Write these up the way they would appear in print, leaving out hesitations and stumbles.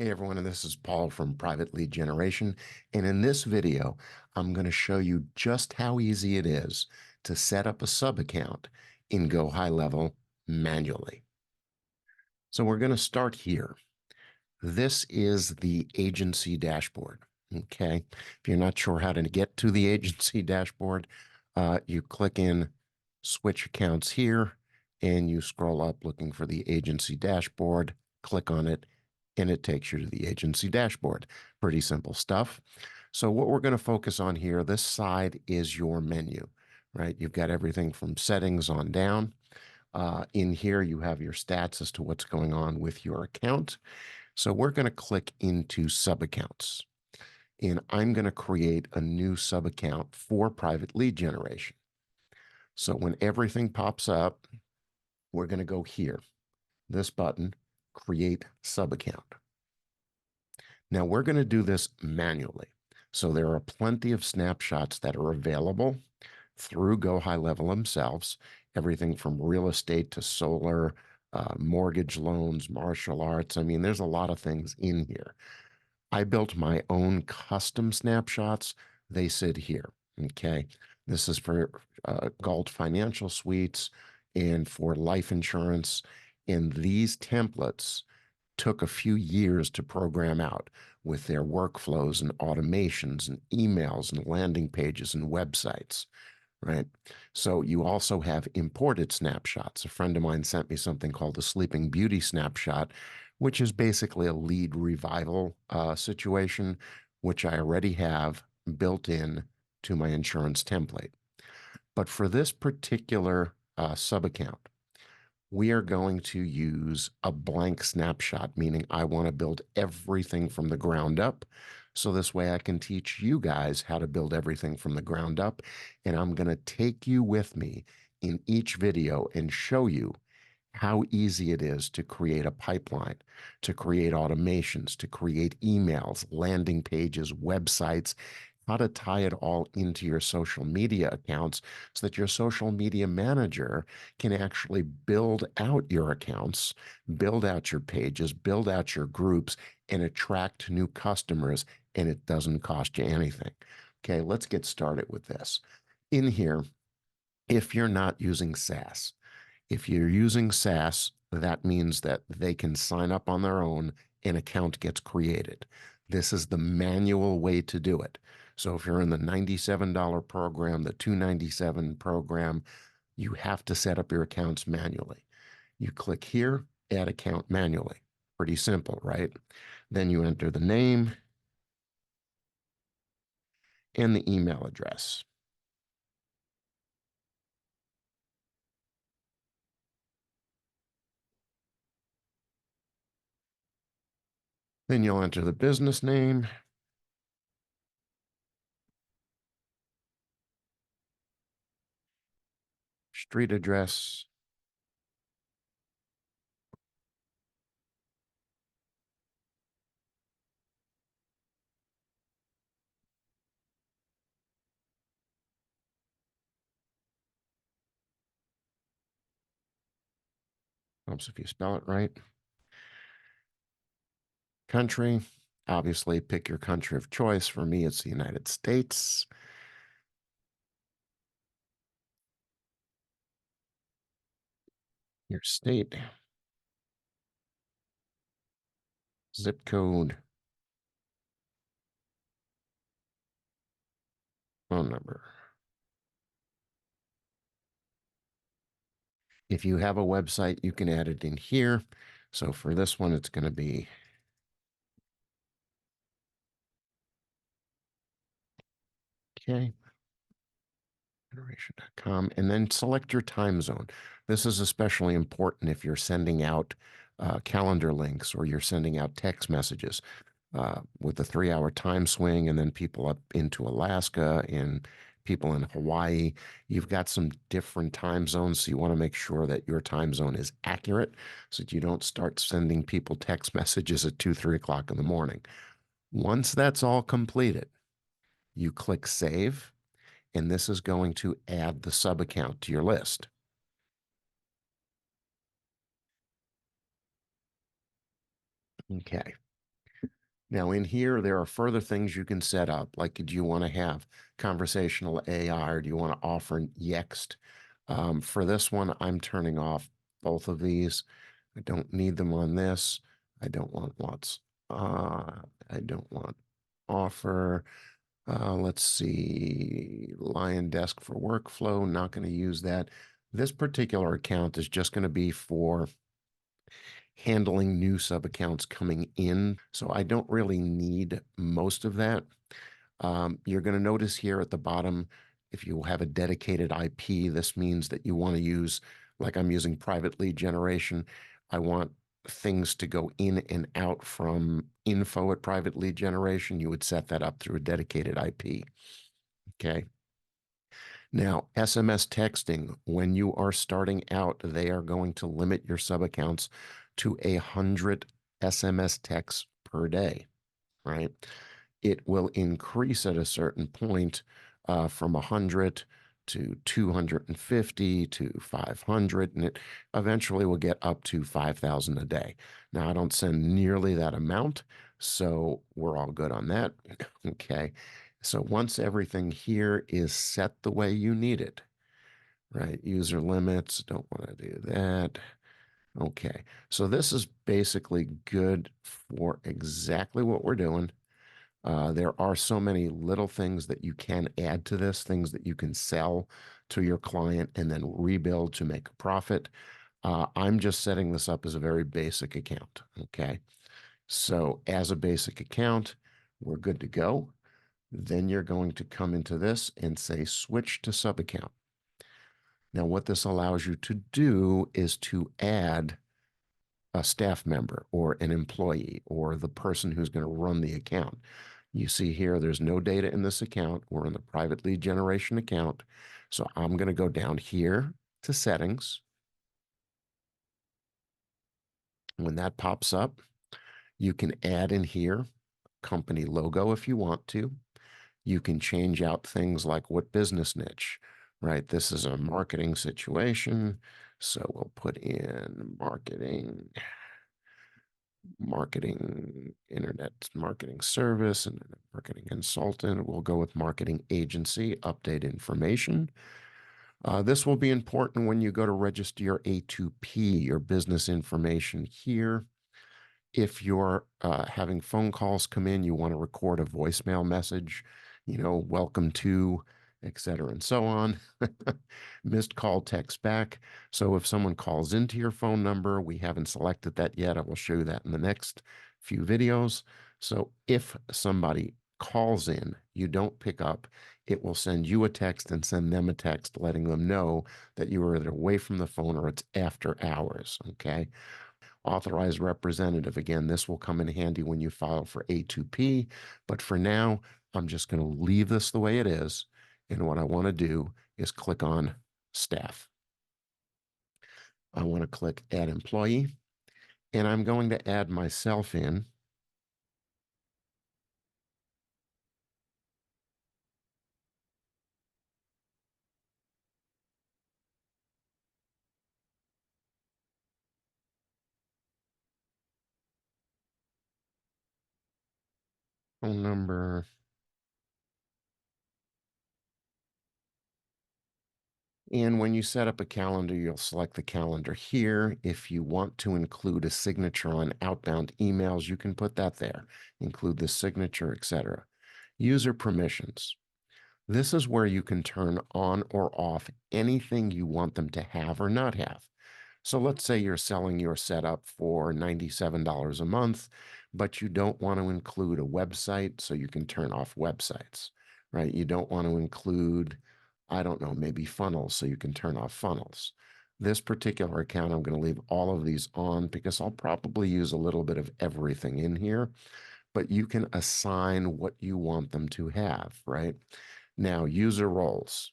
Hey everyone, and this is Paul from Private Lead Generation. And in this video, I'm going to show you just how easy it is to set up a sub account in Go High Level manually. So we're going to start here. This is the agency dashboard. Okay. If you're not sure how to get to the agency dashboard, you click in switch accounts here and you scroll up looking for the agency dashboard, click on it, and it takes you to the agency dashboard. Pretty simple stuff. So what we're going to focus on here, this side is your menu, right? You've got everything from settings on down. In here, you have your stats as to what's going on with your account. So we're going to click into sub accounts, and I'm going to create a new sub account for private lead generation. So when everything pops up, we're going to go here, this button, create sub account. Now we're going to do this manually. So there are plenty of snapshots that are available through Go High Level themselves, everything from real estate to solar, mortgage loans, martial arts. I mean, there's a lot of things in here. I built my own custom snapshots. They sit here. Okay. This is for Galt Financial Suites and for life insurance. And these templates took a few years to program out with their workflows and automations and emails and landing pages and websites, right? So you also have imported snapshots. A friend of mine sent me something called the Sleeping Beauty snapshot, which is basically a lead revival situation, which I already have built in to my insurance template. But for this particular sub account, we are going to use a blank snapshot, meaning I want to build everything from the ground up. So this way I can teach you guys how to build everything from the ground up. And I'm going to take you with me in each video and show you how easy it is to create a pipeline, to create automations, to create emails, landing pages, websites, how to tie it all into your social media accounts so that your social media manager can actually build out your accounts, build out your pages, build out your groups, and attract new customers, and it doesn't cost you anything. Okay, let's get started with this. In here, if you're not using SaaS, if you're using SaaS, that means that they can sign up on their own, an account gets created. This is the manual way to do it. So if you're in the $97 program, the $297 program, you have to set up your accounts manually. You click here, add account manually. Pretty simple, right? Then you enter the name and the email address. Then you'll enter the business name, street address, helps if you spell it right. Country, obviously pick your country of choice. For me, it's the United States. Your state, zip code, phone number. If you have a website, you can add it in here. So for this one, it's going to be okay, generation.com, and then select your time zone. This is especially important if you're sending out calendar links or you're sending out text messages. With the 3-hour time swing and then people up into Alaska and people in Hawaii, you've got some different time zones. So you want to make sure that your time zone is accurate so that you don't start sending people text messages at 2, 3 o'clock in the morning. Once that's all completed, you click save, and this is going to add the sub account to your list. Okay. Now, in here, there are further things you can set up. Like, do you want to have conversational AI or do you want to offer an Yext? For this one, I'm turning off both of these. I don't need them on this. I don't want lots. I don't want offer. Let's see, Lion Desk for workflow. Not going to use that. This particular account is just going to be for handling new sub accounts coming in. So I don't really need most of that. You're going to notice here at the bottom, if you have a dedicated IP, this means that you want to use, like I'm using private lead generation. I want things to go in and out from info at private lead generation. You would set that up through a dedicated IP. Okay. Now, SMS texting, when you are starting out, they are going to limit your sub accounts to 100 SMS texts per day, right? It will increase at a certain point from 100 to 250 to 500, and it eventually will get up to 5,000 a day. Now, I don't send nearly that amount, so we're all good on that. Okay. So once everything here is set the way you need it, right? User limits, don't want to do that. Okay. So this is basically good for exactly what we're doing. There are so many little things that you can add to this, things that you can sell to your client and then rebuild to make a profit. I'm just setting this up as a very basic account. Okay. So as a basic account, we're good to go. Then you're going to come into this and say switch to sub account. Now, what this allows you to do is to add a staff member or an employee or the person who's going to run the account. You see here, there's no data in this account. We're in the private lead generation account. So I'm going to go down here to settings. When that pops up, you can add in here company logo if you want to. You can change out things like what business niche, right? This is a marketing situation. So we'll put in internet marketing service, and marketing consultant. We'll go with marketing agency, update information. This will be important when you go to register your A2P, your business information here. If you're having phone calls come in, you want to record a voicemail message, welcome to, et cetera, and so on. Missed call, text back. So if someone calls into your phone number, we haven't selected that yet. I will show you that in the next few videos. So if somebody calls in, you don't pick up, it will send you a text and send them a text letting them know that you are either away from the phone or it's after hours. Okay. Authorized representative. Again, this will come in handy when you file for A2P, but for now, I'm just going to leave this the way it is. And what I want to do is click on staff. I want to click add employee, and I'm going to add myself in. Phone number. And when you set up a calendar, you'll select the calendar here. If you want to include a signature on outbound emails, you can put that there. Include the signature, etc. User permissions. This is where you can turn on or off anything you want them to have or not have. So let's say you're selling your setup for $97 a month, but you don't want to include a website, so you can turn off websites, right? You don't want to include, I don't know, maybe funnels, so you can turn off funnels. This particular account, I'm going to leave all of these on because I'll probably use a little bit of everything in here, but you can assign what you want them to have, right? Now, user roles.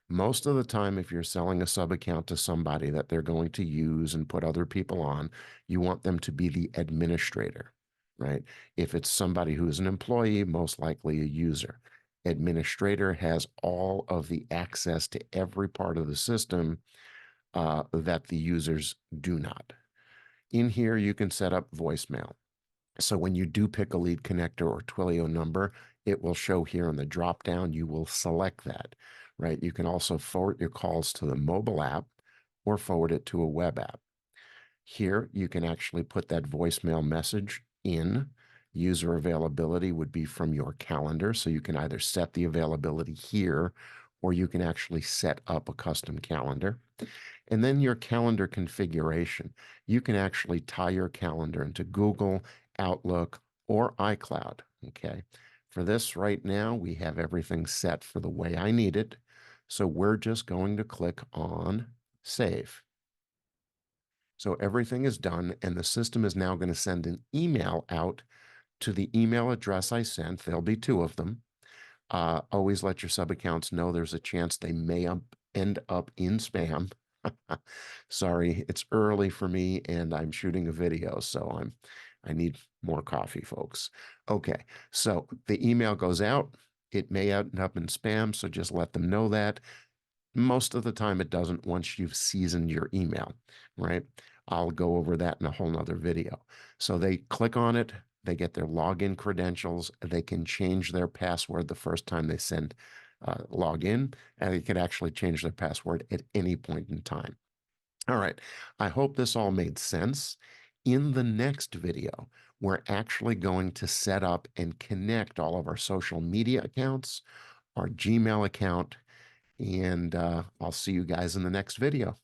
Most of the time, if you're selling a sub account to somebody that they're going to use and put other people on, you want them to be the administrator, right? If it's somebody who's an employee, most likely a user. Administrator has all of the access to every part of the system that the users do not. In here, you can set up voicemail. So when you do pick a lead connector or Twilio number, it will show here in the drop down. You will select that, right? You can also forward your calls to the mobile app or forward it to a web app. Here, you can actually put that voicemail message in. User availability would be from your calendar. So you can either set the availability here or you can actually set up a custom calendar. And then your calendar configuration. You can actually tie your calendar into Google, Outlook, or iCloud. Okay. For this right now, we have everything set for the way I need it. So we're just going to click on Save. So everything is done, and the system is now going to send an email out to the email address I sent. There'll be two of them. Always let your sub accounts know there's a chance they may end up in spam. Sorry, it's early for me and I'm shooting a video, so I need more coffee, folks. Okay, so the email goes out. It may end up in spam, so just let them know that. Most of the time it doesn't once you've seasoned your email, right? I'll go over that in a whole nother video. So they click on it, they get their login credentials, they can change their password the first time they send log in, and they can actually change their password at any point in time. All right, I hope this all made sense. In the next video, we're actually going to set up and connect all of our social media accounts, our Gmail account, and I'll see you guys in the next video.